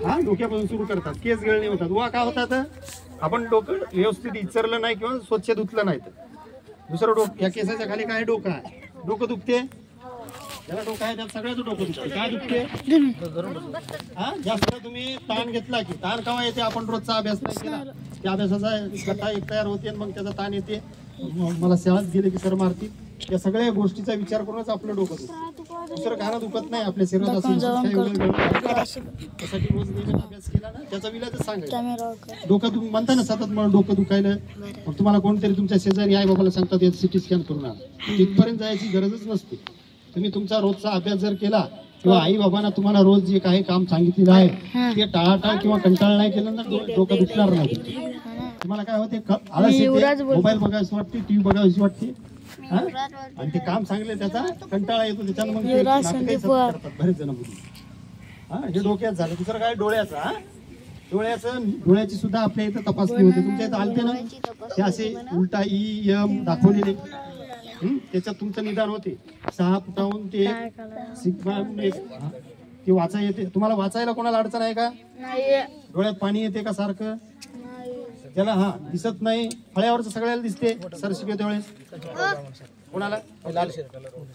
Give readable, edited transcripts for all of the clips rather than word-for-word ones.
हा डोक्यापासून सुरू करतात. केस गळणे होतात. वा का होतात? आपण डोकं व्यवस्थित इचरलं नाही किंवा स्वच्छ धुतलं नाही. दुसरं डोकं, या केसाच्या खाली काय डोकं आहे, डोकं दुखते. ज्याला डोकं आहे त्यात सगळ्याच डोकं दुखते. काय दुखते? हा जास्त तुम्ही ताण घेतला की ताण केव्हा येते? आपण रोजचा अभ्यास नाही केला, त्या अभ्यासाचा कथा एक तयार होते, मग त्याचा ताण येते. मला शाळेत गेले की सर मारतील. या सगळ्या गोष्टीचा विचार करूनच आपलं डोकं दुखतं. दुसरं गाणं दुखत नाही आपल्या शरीरात. त्यासाठी रोज अभ्यास केला ना त्याचा विलाजच सांगायचा. डोकं तुम्ही म्हणता ना सतत मला डोकं दुखायलं, मग तुम्हाला कोणतरी तुमच्या शेजारी आई बाबाला सांगतात सिटी स्कॅन करून आणा. तिथपर्यंत जायची गरजच नसते. तुम्ही तुमचा रोजचा अभ्यास जर केला किंवा आई बाबांना तुम्हाला रोज जे काही काम सांगितलेलं आहे ते टाळाटाळ किंवा कंटाळ नाही केलं ना डोकं दुखणार नाही. तुम्हाला काय होते? आळस येते, मोबाईल बघायची वाटते, टीव्ही बघायची वाटते, आणि ते काम सांगले त्याचा कंटाळा येतो. त्याच्यानं मग बरेच जण बोलून हे डोक्यात झालं. दुसरं काय? डोळ्याचा. डोळ्याची सुद्धा आपल्या इथं तपासणी होते. तुमच्या इथं आलते ना ते असे उलटा EM दाखवलेले, त्याच्यात तुमचं निदान होते. 6 फुटाहून ते सिग्मा ते वाचा येते. तुम्हाला वाचायला कोणाला अडचण आहे का? डोळ्यात पाणी येते का सारखं? ज्याला दिसत नाही, फळ्यावरच सगळ्याला दिसते सर शिकवते वेळेस. कोणाला?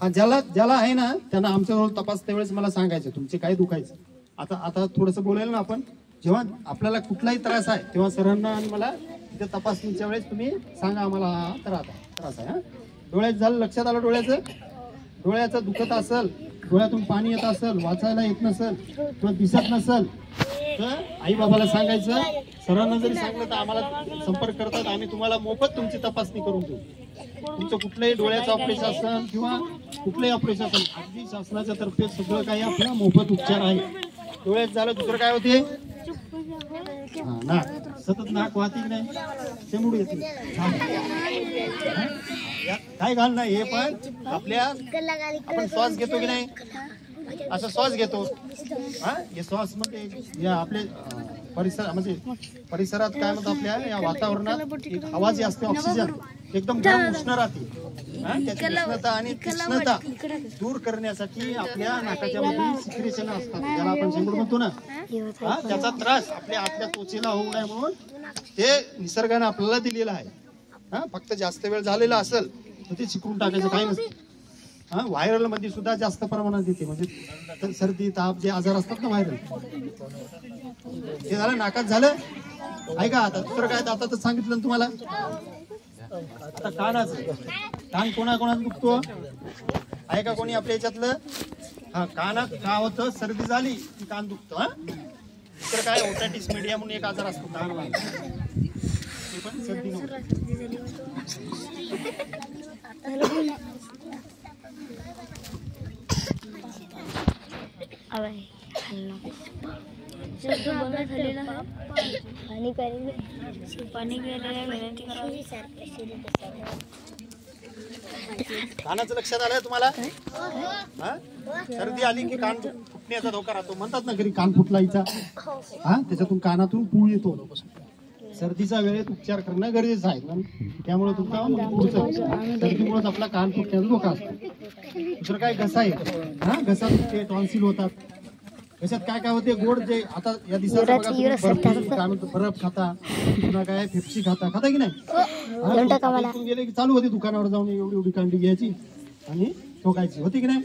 ज्याला आहे ना त्यांना आमच्याजवळ तपासते वेळेस मला सांगायचं तुमचे काय दुखायचं. आता थोडंसं बोलायला ना आपण, जेव्हा आपल्याला कुठलाही त्रास आहे तेव्हा सरांना आणि मला तिथे तपासणीच्या वेळेस तुम्ही सांगा आम्हाला हा त्रास आहे. डोळ्यात झालं, लक्षात आलं? डोळ्याचं दुखत असेल, डोळ्यातून पाणी येत असेल, वाचायला येत नसेल किंवा दिसत नसेल तर आई बाबाला सांगायचं. सरांना जरी सांगलं तर आम्हाला संपर्क करतात. आम्ही तुम्हाला मोफत तुमची तपासणी करून देऊ. तुमचं कुठलंही डोळ्याचं ऑपरेशन असेल किंवा कुठलंही ऑपरेशन असेल, अगदी शासनाच्या तर्फे सगळं काही आपला मोफत उपचार आहे. डोळ्यात झालं, दुसरं काय होते? नाक. सतत नाक वाहते की नाही? शेंबूड येते. काय घाल नाही हे, पण आपण श्वास घेतो की नाही, असा श्वास घेतो. हे श्वास मध्ये या आपले परिसरात काय म्हणतात, आपल्या या वातावरणात एक हवा जी असते ऑक्सिजन एकदम गरम उष्ण राहते. त्याची उष्णता आणि तीक्ष्णता दूर करण्यासाठी आपल्या नाकाच्या मध्ये सिक्रेशन असतात, ज्याला आपण शेंबूड म्हणतो ना. त्याचा त्रास आपल्या आतल्या त्वचेला होऊ नये म्हणून हे निसर्गाने आपल्याला दिलेलं आहे. फक्त जास्त वेळ झालेला असेल तर ते शिकवून टाकायचं काही नसतं. व्हायरल मध्ये सुद्धा जास्त प्रमाणात येते, म्हणजे सर्दी ताप जे आजार असतात ना व्हायरल, ते झालं नाकात झालं. ऐका आता दुसरं काय, आता तर सांगितलं ना तुम्हाला. आता कान कोणाकोणात दुखतो आहे का कोणी आपल्या याच्यातलं? कानात काय होतं, सर्दी झाली की कान दुखतो. दुसरं काय, ओटायटिस मीडिया म्हणून एक आजार असतो कान, ते पण सर्दी कानाचं लक्षात आलंय तुम्हाला? सर्दी आली की कान फुटण्याचा धोका राहतो. म्हणतात ना घरी कान फुटलायचा, त्याच्यातून कानातून पूळ येतो. सर्दीचा वेळेत उपचार करणं गरजेचं आहे. त्यामुळे तुमचा सर्दीमुळेच आपला कान फुटण्याचा धोका असतो. दुसरं काय, घसा आहे. घसा दुखते, टॉन्सिल होतात. घशात काय काय होते, गोड जे आता या दिवसात काय म्हणतो बर्फ खाता, पुन्हा काय फेप्सी खाता की नाही? गेले की चालू होती दुकानावर जाऊन एवढी कांडी घ्यायची आणि ठोकायची, होती की नाही?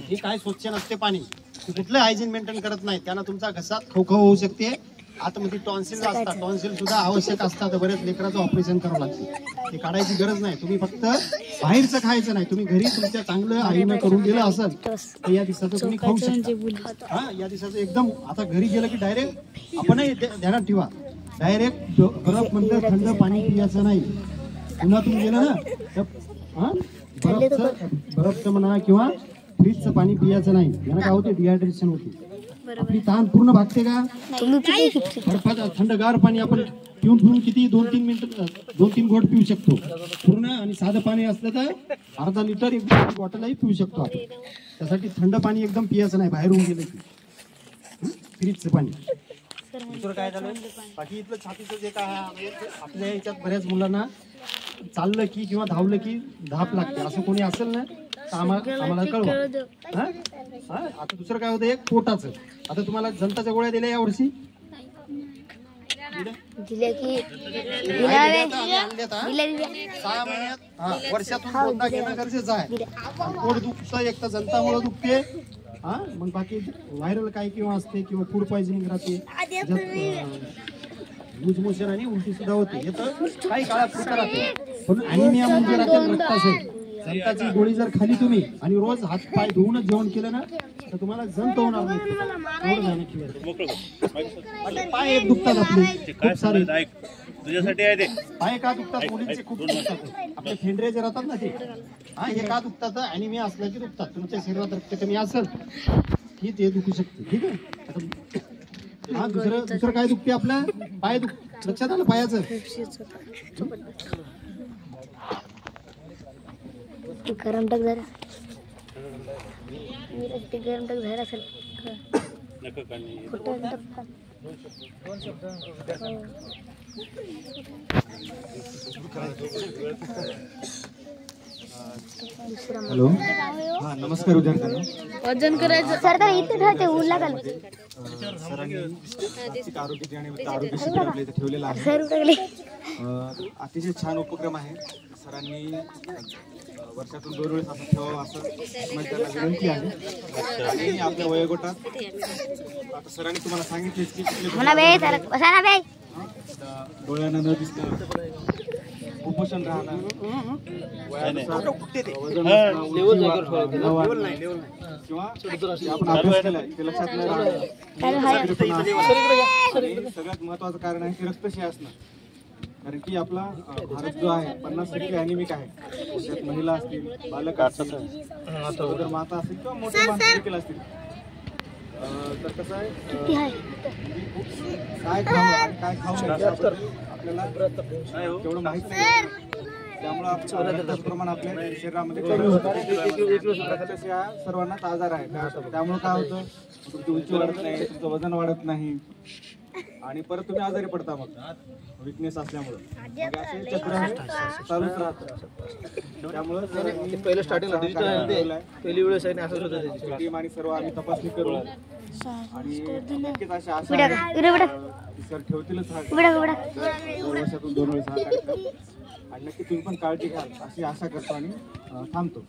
हे काय स्वच्छ नसते पाणी, कुठलं हायजीन मेंटेन करत नाही. त्यांना तुमचा घसा खवखव होऊ शकते. आतमध्ये टॉन्सिल असतात, टॉन्सिल सुद्धा आवश्यक असतात. बरेच लेकराचं ऑपरेशन करावं लागते, ते काढायची गरज नाही. तुम्ही फक्त बाहेरचं खायचं नाही, तुम्ही घरी तुमच्या चांगलं आईनं करून दिलं असेल तर या दिवसाचं तुम्ही खाऊ शकता. या दिवसाचं एकदम आता घरी गेलं की डायरेक्ट आपणही ध्यानात ठेवा, डायरेक्ट बरफ म्हणतं थंड पाणी पियाचं नाही. पुन्हा तुम्ही गेलं ना बरफचं म्हणा किंवा फ्रीजचं पाणी पियाचं नाही. याला काय होते, डिहायड्रेशन होते. आपली तहान पूर्ण भागते का? बर्फाचं थंडगार पाणी आपण पिऊन किती 2-3 मिनिटं 2-3 घोट पिऊ शकतो पूर्ण. आणि साधं पाणी असलं तर अर्धा लिटर एक बॉटलही पिऊ शकतो आपण. त्यासाठी थंड पाणी एकदम पियाचं नाही बाहेरून गेलं की, फ्रीजचं पाणी. दुसरं काय झालं, बाकी इथलं छातीचं जे काय आपल्या याच्यात बऱ्याच मुलांना चाललं की किंवा धावलं की धाप लागते. असं कोणी असेल ना तर आम्हाला कळवा. हा? हा? आता दुसरं काय होतं, एक पोटाचं. आता तुम्हाला जंताच्या गोळ्या दिल्या यावर्षी? वर्षातून दोनदा घेणं गरजेचं आहे. पोट दुखतं, एक तर जंतामुळे दुखते. हा, मग बाकी व्हायरल काय किंवा असते किंवा फूड पॉइझनिंग राहते, लूज मोशन आणि उलटी सुद्धा होते. हे तर काही काळापुरतं राहते. पण अॅनिमिया म्हणजे राहते रक्ताचं. जंताची गोळी जर खाली तुम्ही आणि रोज हात पाय धुवूनच जेवण केलं ना, तर तुम्हाला जंत होणार नाही. पाय दुखतात आपले खूप सारे. तुझ्यासाठी आहे ते पाय का दुखतात? मुलींचे खूप दुखतात. आपले फेंडरे जे राहतात ना ते, हा, हे का दुखतात? अॅनिमिया असलं की दुखतात. तुमच्या शरीरात रक्त कमी असेल की ते दुखू शकते. ठीक आहे. हा, दुसरं काय दुखते? आपलं पाय लक्षात आलं पायाचं? गरम टाक जरा. गरम टाक झाला असेल. हॅलो, हा, नमस्कार विद्यार्थ्यांनो. वजन करायचं सर, तर इथे ठरते ऊन लागल. सरांनी आरोग्य आणि आरोग्य शिबिर आपल्या इथे ठेवलेलं आहे. अतिशय छान उपक्रम आहे. सरांनी वर्षातून 2 वेळेस असं ठेवावं असं त्यांना विनंती आहे. आणि आपल्या वयोगटात आता सरांनी तुम्हाला सांगितले की डोळ्यांना न दिसणं, कुपोषण राहणं, किंवा आपण अभ्यास केलाय ते लक्षात नाही राहणं, सगळ्यात महत्वाचं कारण आहे की रक्तक्षय असणं. कारण की आपला भारत जो आहे 50% अॅनिमिक आहे. त्यात महिला असतील, बालक असतील, माता असतील किंवा मोठे माणसं देखील असतील. तर कसं आहे, काय खावं आणि काय खाऊ नये आपल्याला तेवढं माहित नाही. त्यामुळे रक्ताचं प्रमाण आपल्या शरीरामध्ये कमी होतं. रक्तक्षय हा सर्वांनाच आजार आहे. त्यामुळे काय होतं, तुमची उंची वाढत नाही, तुमचं वजन वाढत नाही आणि परत तुम्ही आजारी पडता. मग विकनेस असल्यामुळे असे चक्र चालूच राहतं. त्यामुळे पहिलं स्टार्टिंगला पहिली वेळेस टीम आणि सर्व आम्ही तपासणी करू आणि नक्कीच अशा आशा सर ठेवतीलच वर्षातून 2 वेळेस हा कार्यक्रम. आणि नक्की तुम्ही पण काळजी घ्याल अशी आशा करतो आणि थांबतो.